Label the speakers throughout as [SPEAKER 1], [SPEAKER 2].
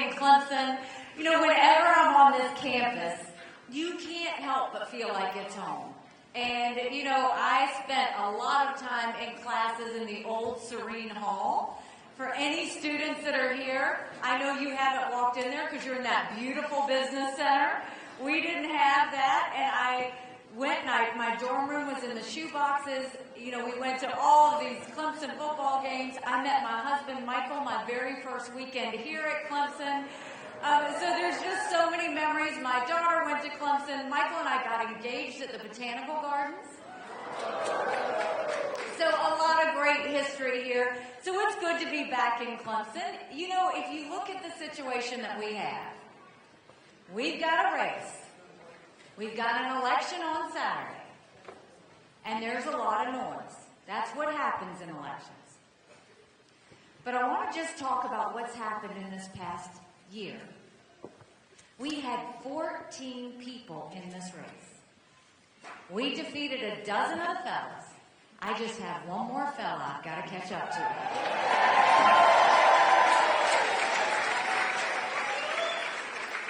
[SPEAKER 1] in Clemson. You know, whenever I'm on this campus, you can't help but feel like it's home. And, you know, I spent a lot of time in classes in the old Serene Hall. For any students that are here, I know you haven't walked in there because you're in that beautiful business center. We didn't have that, and I went and my dorm room was in the shoe boxes. You know, we went to all of these Clemson football games. I met my husband, Michael, my very first weekend here at Clemson. So there's just so many memories. My daughter went to Clemson. Michael and I got engaged at the Botanical Gardens. So a lot of great history here. So it's good to be back in Clemson. You know, if you look at the situation that we have, we've got a race. We've got an election on Saturday. And there's a lot of noise. That's what happens in elections. But I want to just talk about what's happened in this past year. We had 14 people in this race. We defeated a dozen of the fellas. I just have one more fella I've got to catch up to.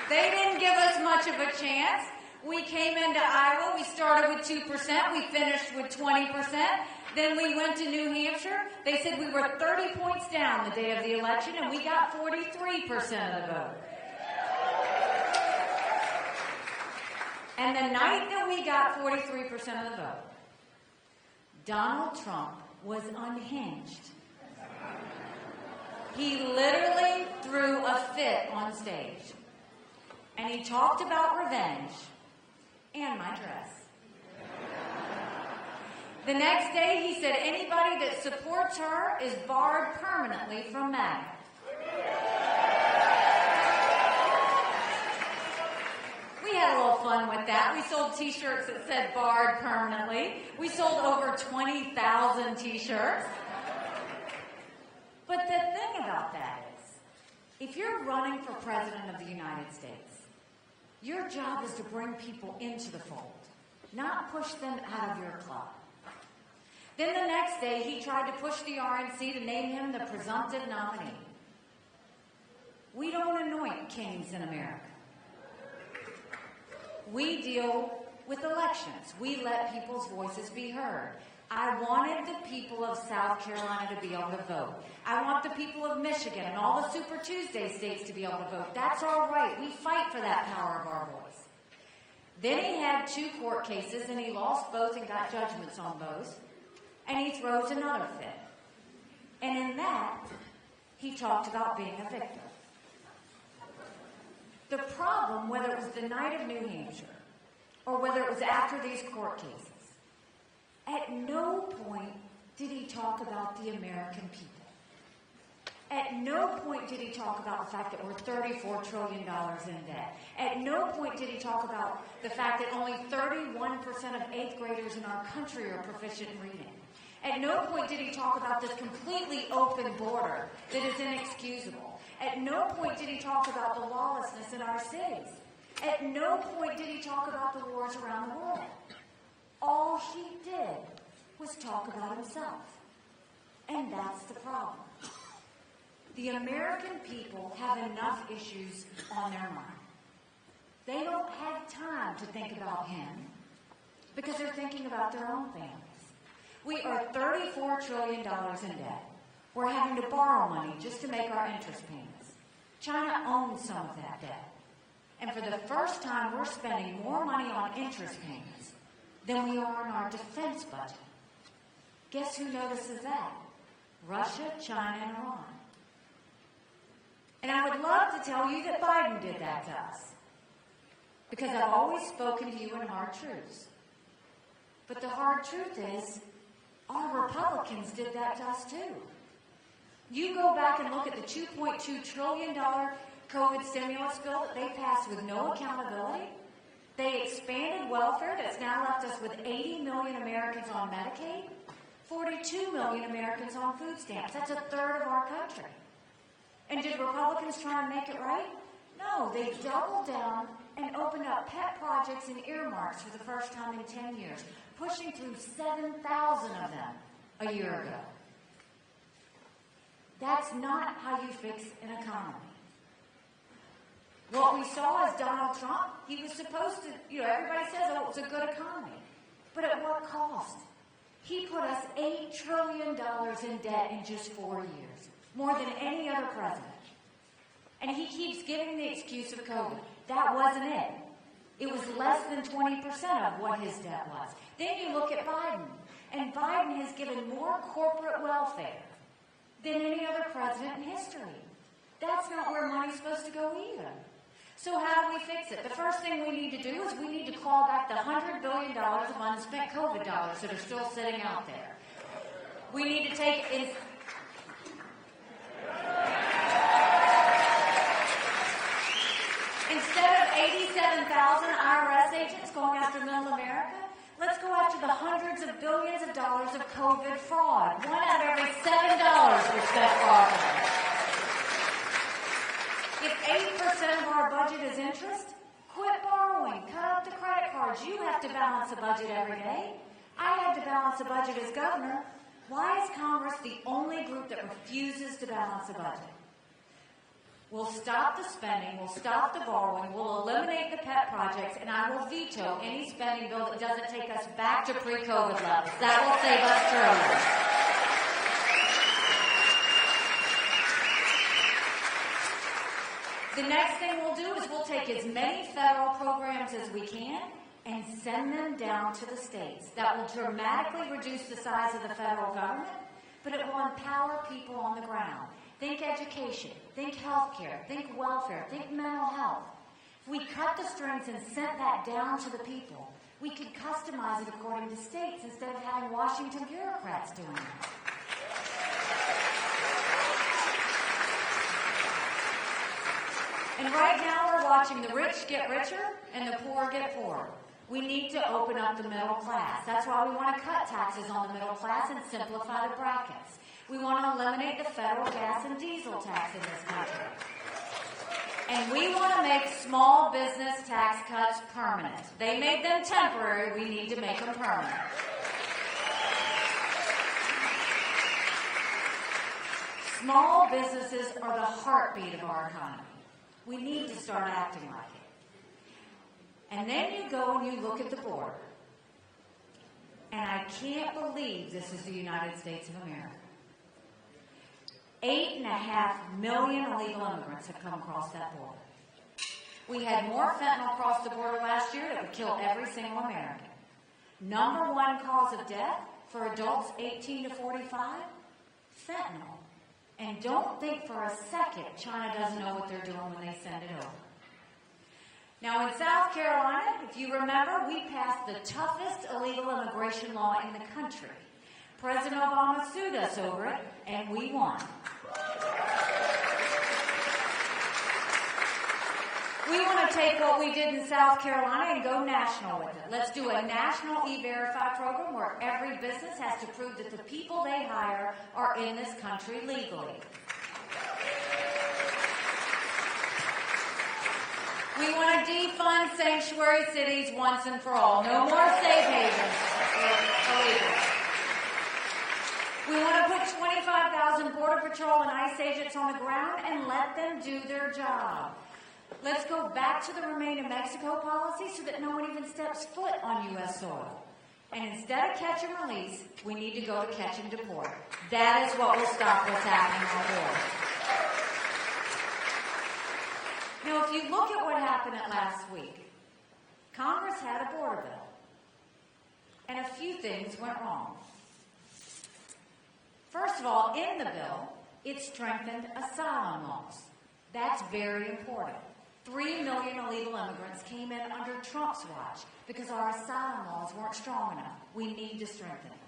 [SPEAKER 1] They didn't give us much of a chance. We came into Iowa, we started with 2%, we finished with 20%. Then we went to New Hampshire. They said we were 30 points down the day of the election, and we got 43% of the vote. And the night that we got 43% of the vote, Donald Trump was unhinged. He literally threw a fit on stage. And he talked about revenge and my dress. The next day, he said anybody that supports her is barred permanently from MAGA. We had a little fun with that. We sold T-shirts that said barred permanently. We sold over 20,000 T-shirts. But the thing about that is, if you're running for president of the United States, your job is to bring people into the fold, not push them out of your club. Then the next day, he tried to push the RNC to name him the presumptive nominee. We don't anoint kings in America. We deal with elections. We let people's voices be heard. I wanted the people of South Carolina to be able to vote. I want the people of Michigan and all the Super Tuesday states to be able to vote. That's our right. We fight for that power of our voice. Then he had 2 court cases, and he lost both and got judgments on both. And he throws another fit. And in that, he talked about being a victim. The problem, whether it was the night of New Hampshire or whether it was after these court cases, at no point did he talk about the American people. At no point did he talk about the fact that we're $34 trillion in debt. At no point did he talk about the fact that only 31% of 8th graders in our country are proficient in reading. At no point did he talk about this completely open border that is inexcusable. At no point did he talk about the lawlessness in our cities. At no point did he talk about the wars around the world. All he did was talk about himself. And that's the problem. The American people have enough issues on their mind. They don't have time to think about him because they're thinking about their own families. We are $34 trillion in debt. We're having to borrow money just to make our interest payments. China owns some of that debt. And for the first time, we're spending more money on interest payments than we are on our defense budget. Guess who notices that? Russia, China, and Iran. And I would love to tell you that Biden did that to us, because I've always spoken to you in hard truths. But the hard truth is, our Republicans did that to us too. You go back and look at the $2.2 trillion COVID stimulus bill that they passed with no accountability. They expanded welfare that's now left us with 80 million Americans on Medicaid, 42 million Americans on food stamps. That's a third of our country. And did Republicans try and make it right? No, they doubled down and opened up pet projects and earmarks for the first time in 10 years, pushing through 7,000 of them a year ago. That's not how you fix an economy. What we saw is Donald Trump, he was supposed to, everybody says, oh, it's a good economy. But at what cost? He put us $8 trillion in debt in just 4 years, more than any other president. And he keeps giving the excuse of COVID. That wasn't it. It was less than 20% of what his debt was. Then you look at Biden, and Biden has given more corporate welfare than any other president in history. That's not where money's supposed to go either. So how do we fix it? The first thing we need to do is we need to claw back the $100 billion of unspent COVID dollars that are still sitting out there. We need to take it. Instead of 87,000 IRS agents going after middle America, let's go after the hundreds of billions of dollars of COVID fraud. One out of every $7 was spent fraudulently. If 80% of our budget is interest, quit borrowing, cut up the credit cards. You have to balance a budget every day. I had to balance a budget as governor. Why is Congress the only group that refuses to balance a budget? We'll stop the spending, we'll stop the borrowing, we'll eliminate the pet projects, and I will veto any spending bill that doesn't take us back to pre-COVID levels. That will save us trillions. The next thing we'll do is we'll take as many federal programs as we can and send them down to the states. That will dramatically reduce the size of the federal government, but it will empower people on the ground. Think education, think healthcare, think welfare, think mental health. If we cut the strings and sent that down to the people, we could customize it according to states instead of having Washington bureaucrats doing it. And right now we're watching the rich get richer and the poor get poorer. We need to open up the middle class. That's why we want to cut taxes on the middle class and simplify the brackets. We want to eliminate the federal gas and diesel tax in this country. And we want to make small business tax cuts permanent. They made them temporary. We need to make them permanent. Small businesses are the heartbeat of our economy. We need to start acting like it. And then you go and you look at the border. And I can't believe this is the United States of America. 8.5 million illegal immigrants have come across that border. We had more fentanyl across the border last year that would kill every single American. Number one cause of death for adults 18 to 45, fentanyl. And don't think for a second China doesn't know what they're doing when they send it over. Now in South Carolina, if you remember, we passed the toughest illegal immigration law in the country. President Obama sued us over it, and we won. We want to take what we did in South Carolina and go national with it. Let's do a national E-Verify program where every business has to prove that the people they hire are in this country legally. We want to defund sanctuary cities once and for all. No more safe havens for illegals. We want to put 25,000 Border Patrol and ICE agents on the ground and let them do their job. Let's go back to the Remain in Mexico policy so that no one even steps foot on U.S. soil. And instead of catch and release, we need to go to catch and deport. That is what will stop what's happening on the border. Now, if you look at what happened last week, Congress had a border bill. And a few things went wrong. First of all, in the bill, it strengthened asylum laws. That's very important. 3 million illegal immigrants came in under Trump's watch because our asylum laws weren't strong enough. We need to strengthen them.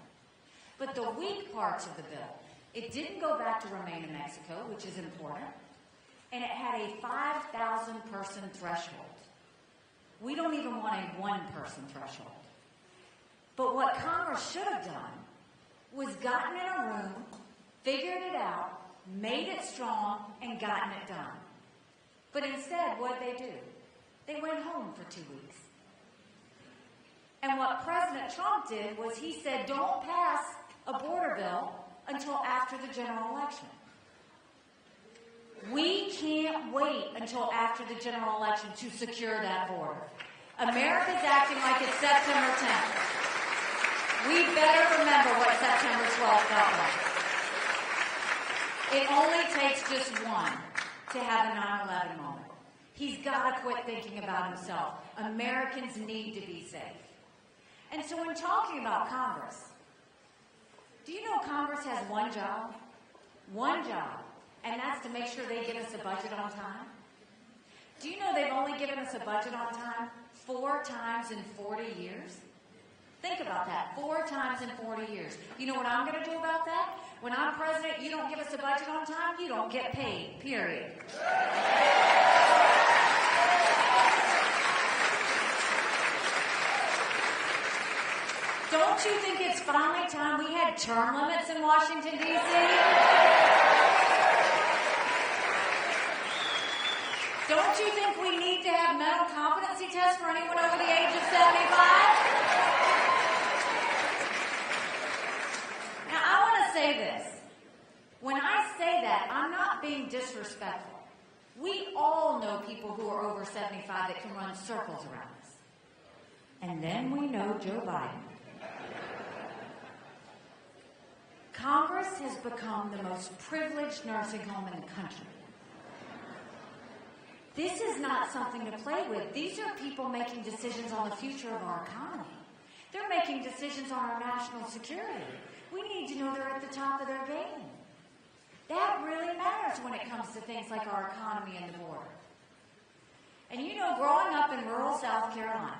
[SPEAKER 1] But the weak parts of the bill, it didn't go back to Remain in Mexico, which is important, and it had a 5,000-person threshold. We don't even want a one-person threshold. But what Congress should have done was gotten in a room, figured it out, made it strong, and gotten it done. But instead, what did they do? They went home for 2 weeks. And what President Trump did was he said, don't pass a border bill until after the general election. We can't wait until after the general election to secure that border. America's acting like it's September 10th. We better remember what September 12th felt like. It only takes just one to have a 9/11 moment. He's got to quit thinking about himself. Americans need to be safe. And so when talking about Congress, do you know Congress has one job? One job. And that's to make sure they give us a budget on time. Do you know they've only given us a budget on time 4 times in 40 years? Think about that. 4 times in 40 years. You know what I'm going to do about that? When I'm president, you don't give us a budget on time, you don't get paid, period. Don't you think it's finally time we had term limits in Washington, D.C.? Don't you think we need to have mental competency tests for anyone over the age of 75? Now, I want to say this. When I say that, I'm not being disrespectful. We all know people who are over 75 that can run circles around us. And then we know Joe Biden. Congress has become the most privileged nursing home in the country. This is not something to play with. These are people making decisions on the future of our economy. They're making decisions on our national security. We need to know they're at the top of their game. That really matters when it comes to things like our economy and the border. And you know, growing up in rural South Carolina,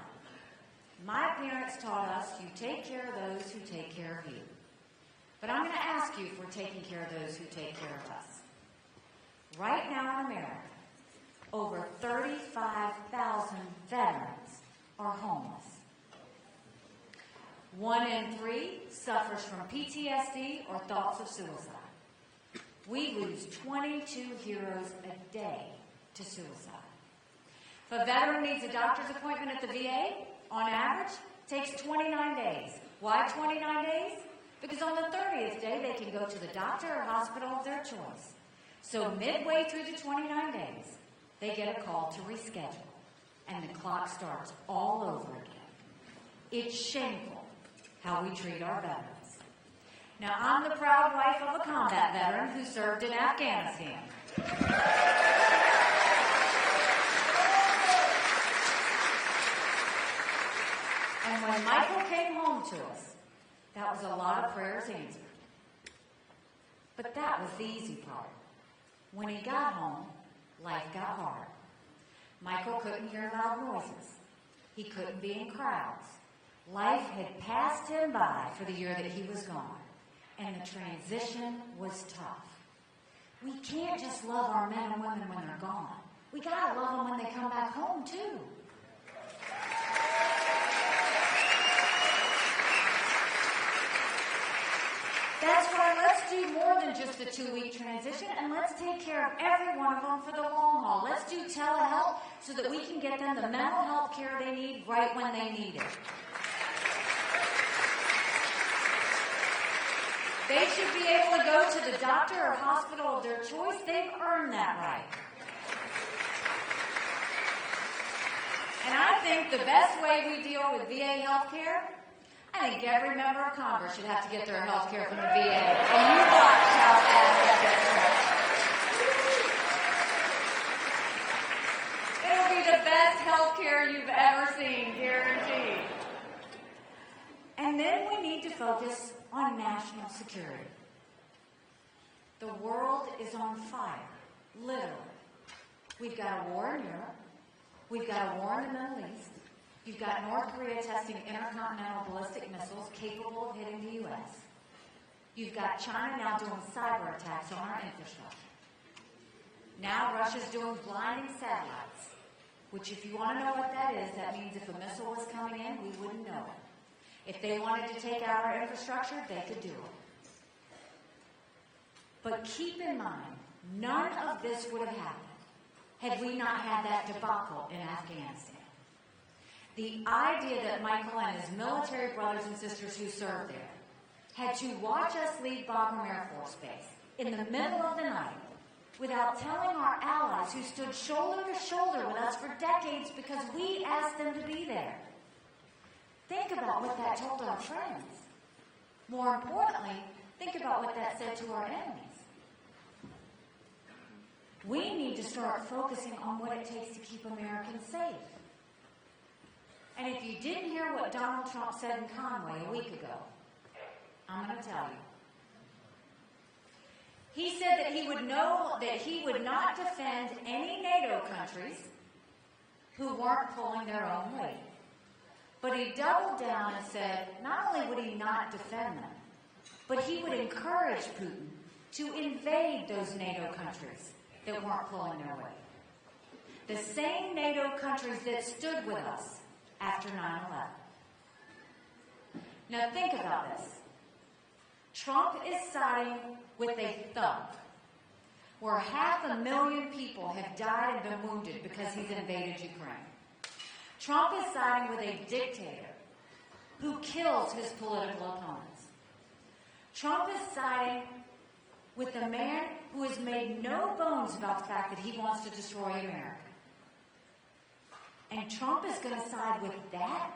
[SPEAKER 1] my parents taught us, you take care of those who take care of you. But I'm going to ask you if we're taking care of those who take care of us. Right now in America, over 35,000 veterans are homeless. 1 in 3 suffers from PTSD or thoughts of suicide. We lose 22 heroes a day to suicide. If a veteran needs a doctor's appointment at the VA, on average, takes 29 days. Why 29 days? Because on the 30th day, they can go to the doctor or hospital of their choice. So midway through the 29 days, they get a call to reschedule, and the clock starts all over again. It's shameful how we treat our veterans. Now, I'm the proud wife of a combat veteran who served in Afghanistan. And when Michael came home to us, that was a lot of prayers answered. But that was the easy part. When he got home, life got hard. Michael couldn't hear loud noises. He couldn't be in crowds. Life had passed him by for the year that he was gone, and the transition was tough. We can't just love our men and women when they're gone. We gotta love them when they come back home, too. That's why let's do more than just a 2-week transition, and let's take care of every one of them for the long haul. Let's do telehealth so that we can get them the mental health care they need right when they need it. They should be able to go to the doctor or hospital of their choice. They've earned that right. And I think the best way we deal with VA health care, I think every member of Congress should have to get their health care from the VA. And you watch how fast that gets done. It'll be the best health care you've ever seen, guaranteed. And then we need to focus on national security. The world is on fire, literally. We've got a war in Europe. We've got a war in the Middle East. You've got North Korea testing intercontinental ballistic missiles capable of hitting the U.S. You've got China now doing cyber attacks on our infrastructure. Now Russia's doing blinding satellites, which if you want to know what that is, that means if a missile was coming in, we wouldn't know it. If they wanted to take out our infrastructure, they could do it. But keep in mind, none of this would have happened had we not had that debacle in Afghanistan. The idea that Michael and his military brothers and sisters who served there had to watch us leave Bagram Air Force Base in the middle of the night without telling our allies who stood shoulder to shoulder with us for decades because we asked them to be there. Think about what that told our friends. More importantly, think about what that said to our enemies. We need to start focusing on what it takes to keep Americans safe. And if you didn't hear what Donald Trump said in Conway a week ago, I'm going to tell you. He said that he would not defend any NATO countries who weren't pulling their own weight. But he doubled down and said not only would he not defend them, but he would encourage Putin to invade those NATO countries that weren't pulling their weight. The same NATO countries that stood with us after 9/11. Now think about this. Trump is siding with a thug, where 500,000 people have died and been wounded because he's invaded Ukraine. Trump is siding with a dictator who kills his political opponents. Trump is siding with a man who has made no bones about the fact that he wants to destroy America. And Trump is going to side with that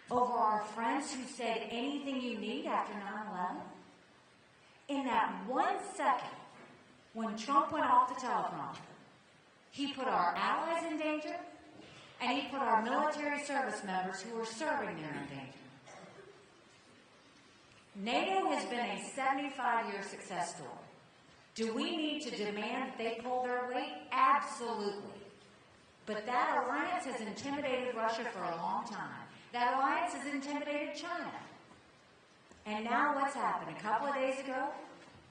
[SPEAKER 1] over our friends who said anything you need after 9/11? In that 1 second, when Trump went off the teleprompter, he put our allies in danger, and he put our military service members who are serving there in danger. NATO has been a 75-year success story. Do we need to demand that they pull their weight? Absolutely. But that alliance has intimidated Russia for a long time. That alliance has intimidated China. And now what's happened? A couple of days ago,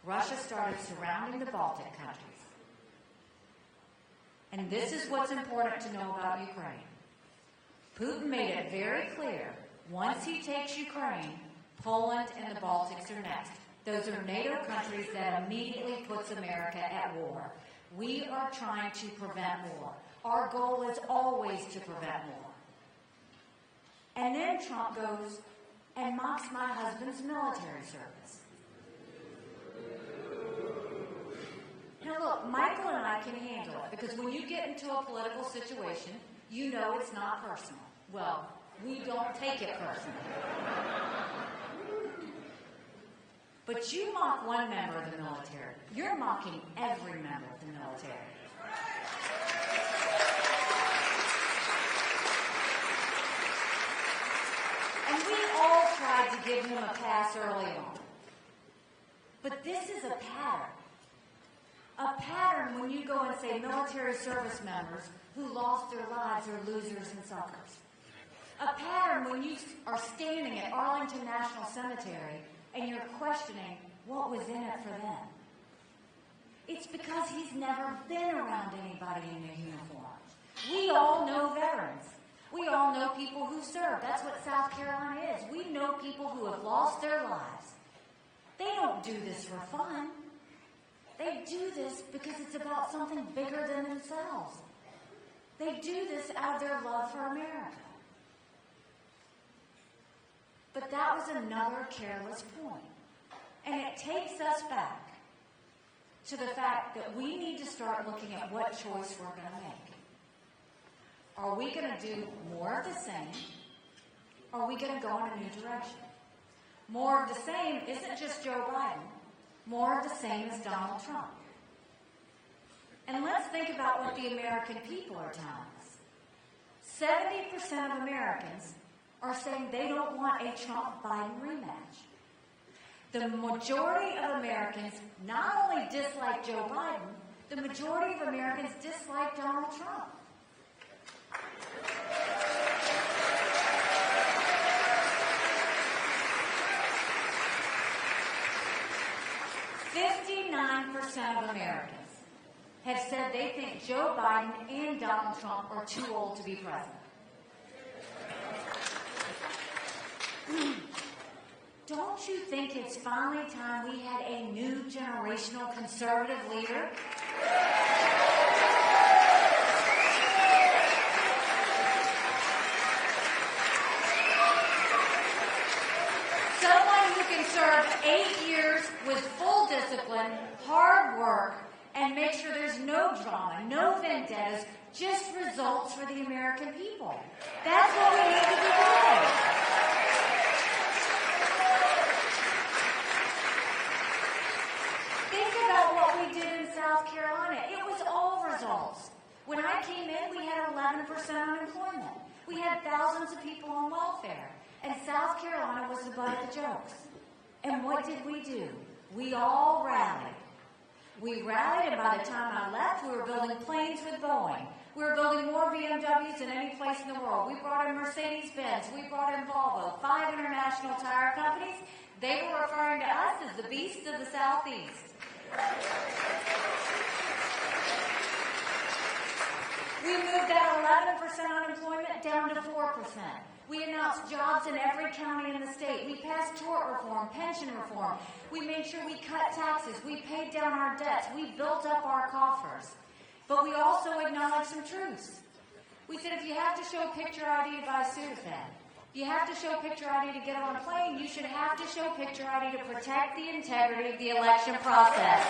[SPEAKER 1] Russia started surrounding the Baltic countries. And this is what's important to know about Ukraine. Putin made it very clear, once he takes Ukraine, Poland and the Baltics are next. Those are NATO countries that immediately puts America at war. We are trying to prevent war. Our goal is always to prevent war. And then Trump goes and mocks my husband's military service. Now look, Michael and I can handle it, because when you get into a political situation, you know it's not personal. Well, we don't take it personally. But you mock one member of the military, you're mocking every member of the military. And we all tried to give him a pass early on. But this is a pattern. A pattern when you go and say military service members who lost their lives are losers and suckers. A pattern when you are standing at Arlington National Cemetery and you're questioning what was in it for them. It's because he's never been around anybody in their uniforms. We all know veterans. We all know people who serve. That's what South Carolina is. We know people who have lost their lives. They don't do this for fun. They do this because it's about something bigger than themselves. They do this out of their love for America. But that was another careless point. And it takes us back to the fact that we need to start looking at what choice we're going to make. Are we going to do more of the same? Or are we going to go in a new direction? More of the same isn't just Joe Biden. More of the same is Donald Trump. And let's think about what the American people are telling us. 70% of Americans are saying they don't want a Trump-Biden rematch. The majority of Americans not only dislike Joe Biden, the majority of Americans dislike Donald Trump. of Americans have said they think Joe Biden and Donald Trump are too old to be president. Don't you think it's finally time we had a new generational conservative leader? Someone who can serve 8 years with full discipline, hard work, and make sure no drama, no vendettas, just results for the American people. That's what we need to be doing. Think about what we did in South Carolina. It was all results. When I came in, we had 11% unemployment. We had thousands of people on welfare. And South Carolina was the butt of the jokes. And what did we do? We all rallied. We rallied, and by the time I left, we were building planes with Boeing. We were building more BMWs than any place in the world. We brought in Mercedes-Benz. We brought in Volvo. 5 international tire companies. They were referring to us as the beasts of the Southeast. We moved that 11% unemployment down to 4%. We announced jobs in every county in the state. We passed tort reform, pension reform. We made sure we cut taxes. We paid down our debts. We built up our coffers. But we also acknowledged some truths. We said if you have to show picture ID to buy Sudafed, if you have to show picture ID to get on a plane, you should have to show picture ID to protect the integrity of the election process.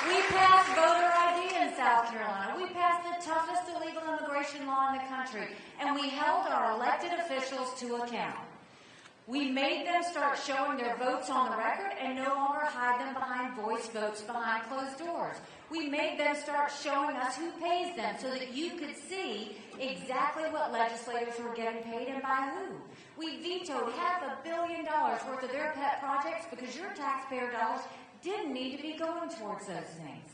[SPEAKER 1] We passed voter ID in South Carolina. We passed the toughest illegal immigration law in the country, and we held our elected officials to account. We made them start showing their votes on the record and no longer hide them behind voice votes behind closed doors. We made them start showing us who pays them so that you could see exactly what legislators were getting paid and by who. We vetoed $500 million worth of their pet projects because your taxpayer dollars didn't need to be going towards those things.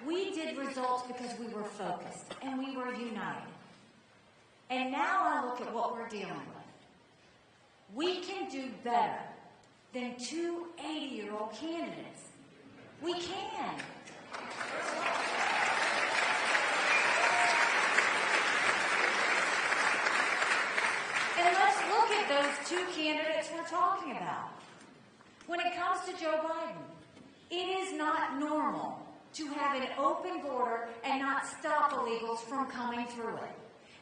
[SPEAKER 1] We did results because we were focused and we were united. And now I look at what we're dealing with. We can do better than 2 80-year-old candidates. We can. And let's look at those 2 candidates we're talking about. When it comes to Joe Biden, it is not normal to have an open border and not stop illegals from coming through it.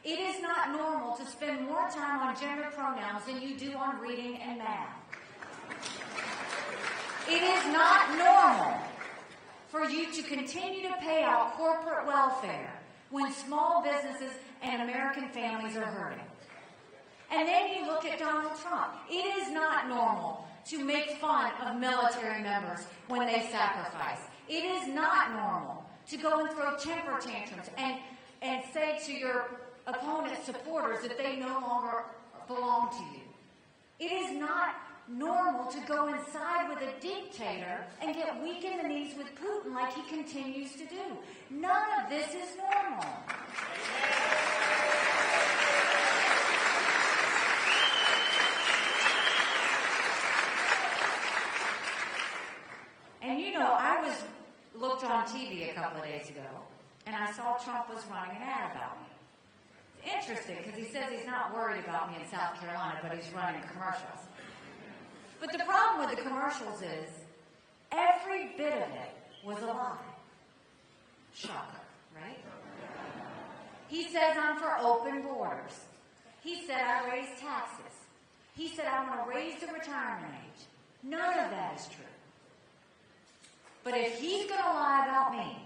[SPEAKER 1] It is not normal to spend more time on gender pronouns than you do on reading and math. It is not normal for you to continue to pay out corporate welfare when small businesses and American families are hurting. And then you look at Donald Trump. It is not normal to make fun of military members when they sacrifice. It is not normal to go and throw temper tantrums and say to your opponent's supporters that they no longer belong to you. It is not normal to go inside with a dictator and get weak in the knees with Putin like he continues to do. None of this is normal. And you know, I looked on TV a couple of days ago, and I saw Trump was running an ad about me. It's interesting, because he says he's not worried about me in South Carolina, but he's running commercials. But the problem with the commercials is, every bit of it was a lie. Shocker, right? He says I'm for open borders. He said I raise taxes. He said I want to raise the retirement age. None of that is true. But if he's going to lie about me,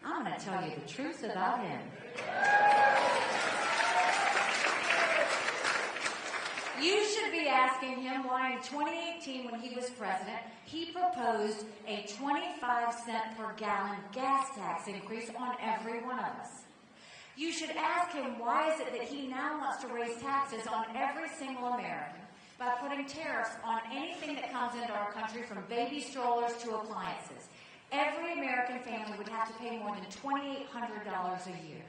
[SPEAKER 1] I'm going to tell you the truth about him. You should be asking him why in 2018, when he was president, he proposed a 25-cent per gallon gas tax increase on every one of us. You should ask him why is it that he now wants to raise taxes on every single American by putting tariffs on anything that comes into our country, from baby strollers to appliances. Every American family would have to pay more than $2,800 a year.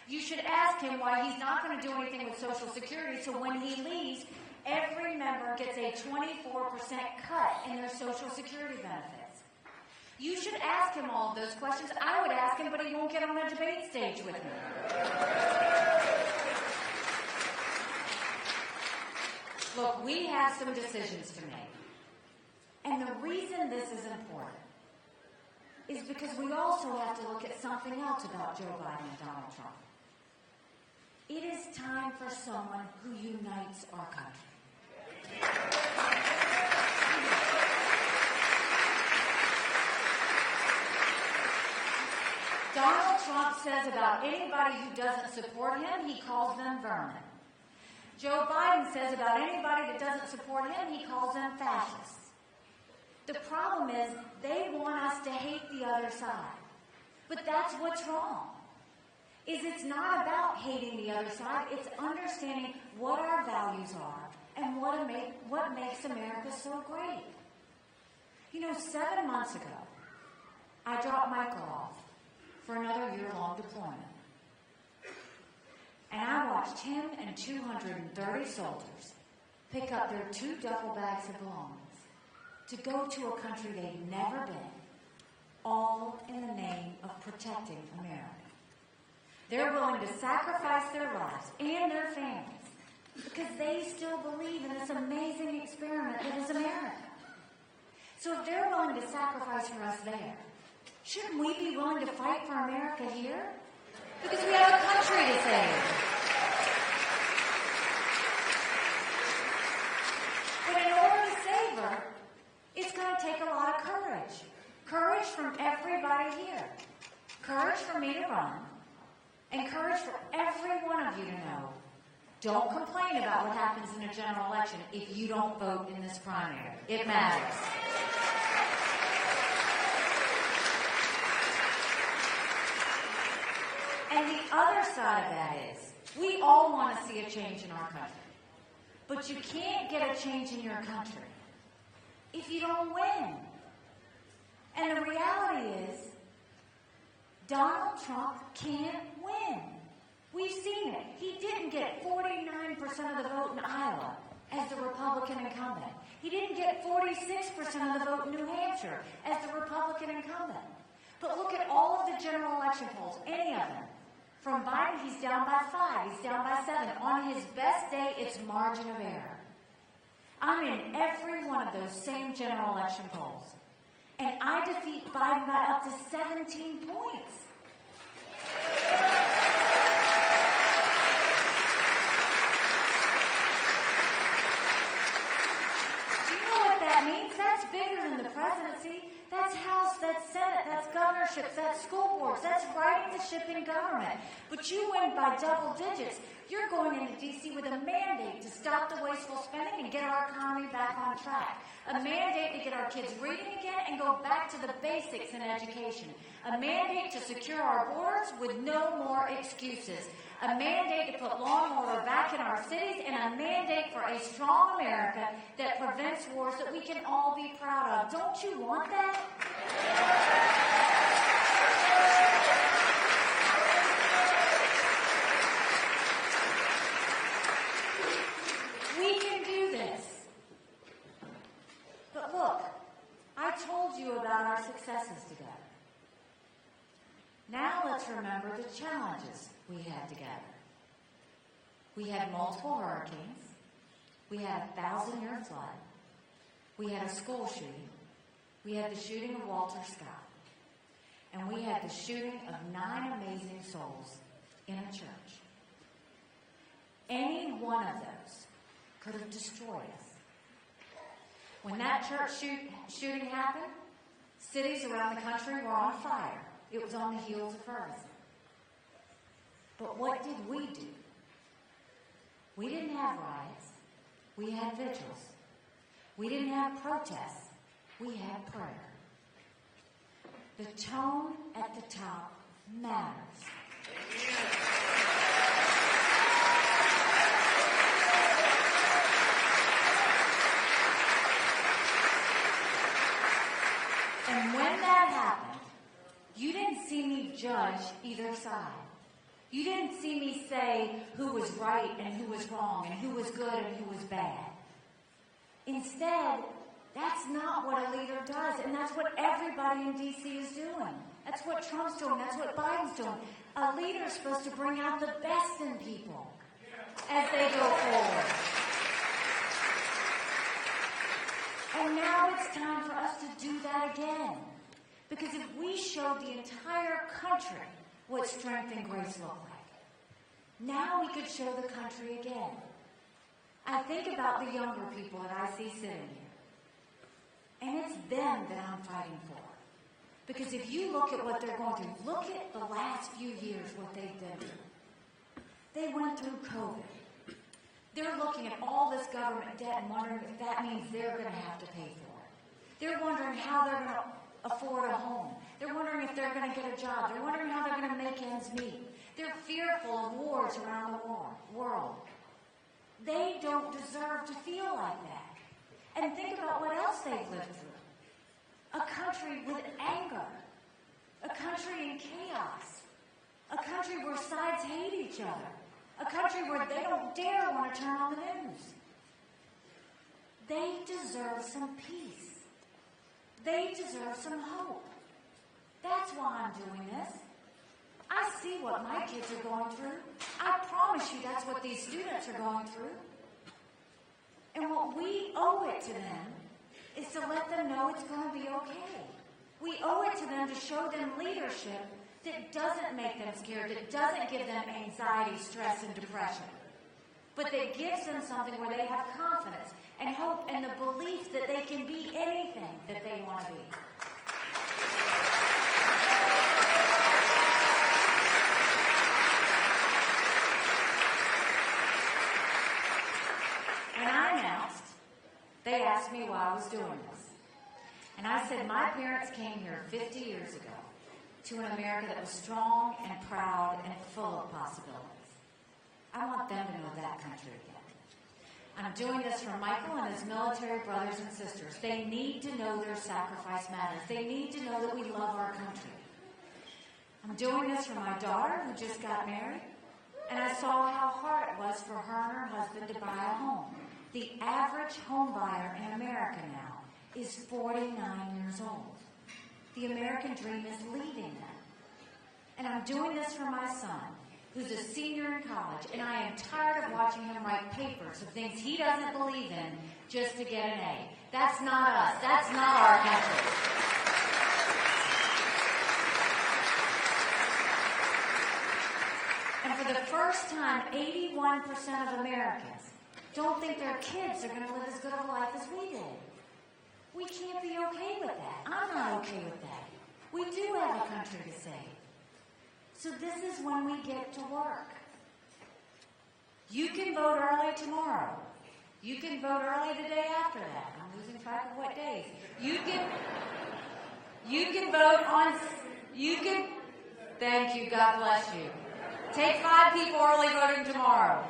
[SPEAKER 1] You should ask him why he's not going to do anything with Social Security, so when he leaves, every member gets a 24% cut in their Social Security benefits. You should ask him all of those questions. I would ask him, but he won't get on a debate stage with me. Look, we have some decisions to make. And the reason this is important is because we also have to look at something else about Joe Biden and Donald Trump. It is time for someone who unites our country. about anybody who doesn't support him, he calls them vermin. Joe Biden says about anybody that doesn't support him, he calls them fascists. The problem is they want us to hate the other side. But that's what's wrong. It's not about hating the other side. It's understanding what our values are and what makes America so great. 7 months ago, I dropped Michael off for another year-long deployment. And I watched him and 230 soldiers pick up their 2 duffel bags of belongings to go to a country they'd never been, all in the name of protecting America. They're willing to sacrifice their lives and their families because they still believe in this amazing experiment that is America. So if they're willing to sacrifice for us there, shouldn't we be willing to fight for America here? Because we have a country to save. But in order to save her, it's going to take a lot of courage. Courage from everybody here. Courage for me to run. And courage for every one of you to know. Don't complain about what happens in a general election if you don't vote in this primary. It matters. And the other side of that is, we all want to see a change in our country. But you can't get a change in your country if you don't win. And the reality is, Donald Trump can't win. We've seen it. He didn't get 49% of the vote in Iowa as the Republican incumbent. He didn't get 46% of the vote in New Hampshire as the Republican incumbent. But look at all of the general election polls, any of them. From Biden, he's down by 5. He's down by 7. On his best day, it's margin of error. I'm in every one of those same general election polls. And I defeat Biden by up to 17 points. Do you know what that means? That's bigger than the presidency. That's House, that's Senate, that's governorships, that's school boards, that's writing the ship in government. But you win by double digits. You're going into D.C. with a mandate to stop the wasteful spending and get our economy back on track. A mandate to get our kids reading again and go back to the basics in education. A mandate to secure our borders with no more excuses. A mandate to put law and order back in our cities, and a mandate for a strong America that prevents wars that we can all be proud of. Don't you want that? We can do this. But look, I told you about our successes together. Now let's remember the challenges we had together. We had multiple hurricanes. We had a 1,000-year flood. We had a school shooting. We had the shooting of Walter Scott. And we had the shooting of 9 amazing souls in a church. Any one of those could have destroyed us. When that church shooting happened, cities around the country were on fire. It was on the heels of Ferguson. But what did we do? We didn't have riots. We had vigils. We didn't have protests. We had prayer. The tone at the top matters. And when that happened, you didn't see me judge either side. You didn't see me say who was right and who was wrong and who was good and who was bad. Instead, that's not what a leader does, and that's what everybody in D.C. is doing. That's what Trump's doing. That's what Biden's doing. A leader is supposed to bring out the best in people as they go forward. And now it's time for us to do that again. Because if we showed the entire country what strength and grace look like, now we could show the country again. I think about the younger people that I see sitting here. And it's them that I'm fighting for. Because if you look at what they're going through, look at the last few years, what they've been through. They went through COVID. They're looking at all this government debt and wondering if that means they're going to have to pay for it. They're wondering how they're going to afford a home. They're wondering if they're going to get a job. They're wondering how they're going to make ends meet. They're fearful of wars around the world. They don't deserve to feel like that. And think about what else they've lived through. A country with anger. A country in chaos. A country where sides hate each other. A country where they don't dare want to turn on the news. They deserve some peace. They deserve some hope. That's why I'm doing this. I see what my kids are going through. I promise you that's what these students are going through. And what we owe it to them is to let them know it's going to be okay. We owe it to them to show them leadership that doesn't make them scared, that doesn't give them anxiety, stress, and depression, but that gives them something where they have confidence and hope and the belief that they can be anything that they want to be. When I announced, they asked me why I was doing this. And I said my parents came here 50 years ago to an America that was strong and proud and full of possibilities. I want them to know that country again. I'm doing this for Michael and his military brothers and sisters. They need to know their sacrifice matters. They need to know that we love our country. I'm doing this for my daughter who just got married, and I saw how hard it was for her and her husband to buy a home. The average home buyer in America now is 49 years old. The American dream is leaving them. And I'm doing this for my son, who's a senior in college, and I am tired of watching him write papers of things he doesn't believe in just to get an A. That's not us. That's not our country. And for the first time, 81% of Americans don't think their kids are going to live as good of a life as we did. We can't be okay with that. I'm not okay with that. We do have a country to save. So this is when we get to work. You can vote early tomorrow. You can vote early the day after that. I'm losing track of what days. You can vote on, thank you, God bless you. Take 5 people early voting tomorrow.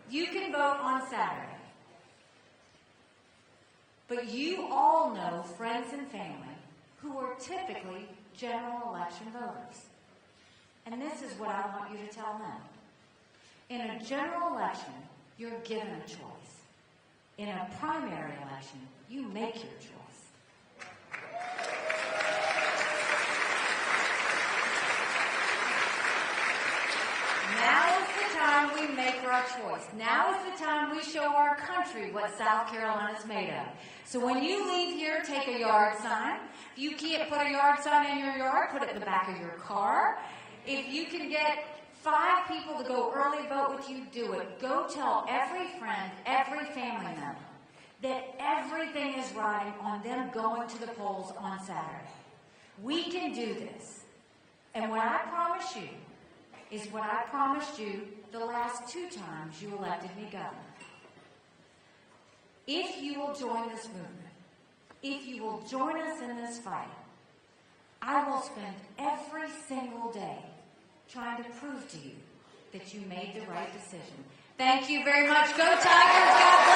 [SPEAKER 1] You can vote on Saturday. But you all know friends and family who are typically general election voters. And this is what I want you to tell them. In a general election, you're given a choice. In a primary election, you make your choice. Now is the time we make our choice. Now is the time we show our country what South Carolina is made of. So when you leave here, take a yard sign. If you can't put a yard sign in your yard, put it in the back of your car. If you can get 5 people to go early vote with you, do it. Go tell every friend, every family member that everything is riding on them going to the polls on Saturday. We can do this. And what I promise you is what I promised you the last 2 times you elected me governor. If you will join this movement, if you will join us in this fight, I will spend every single day trying to prove to you that you made the right decision. Thank you very much. Go Tigers. God bless.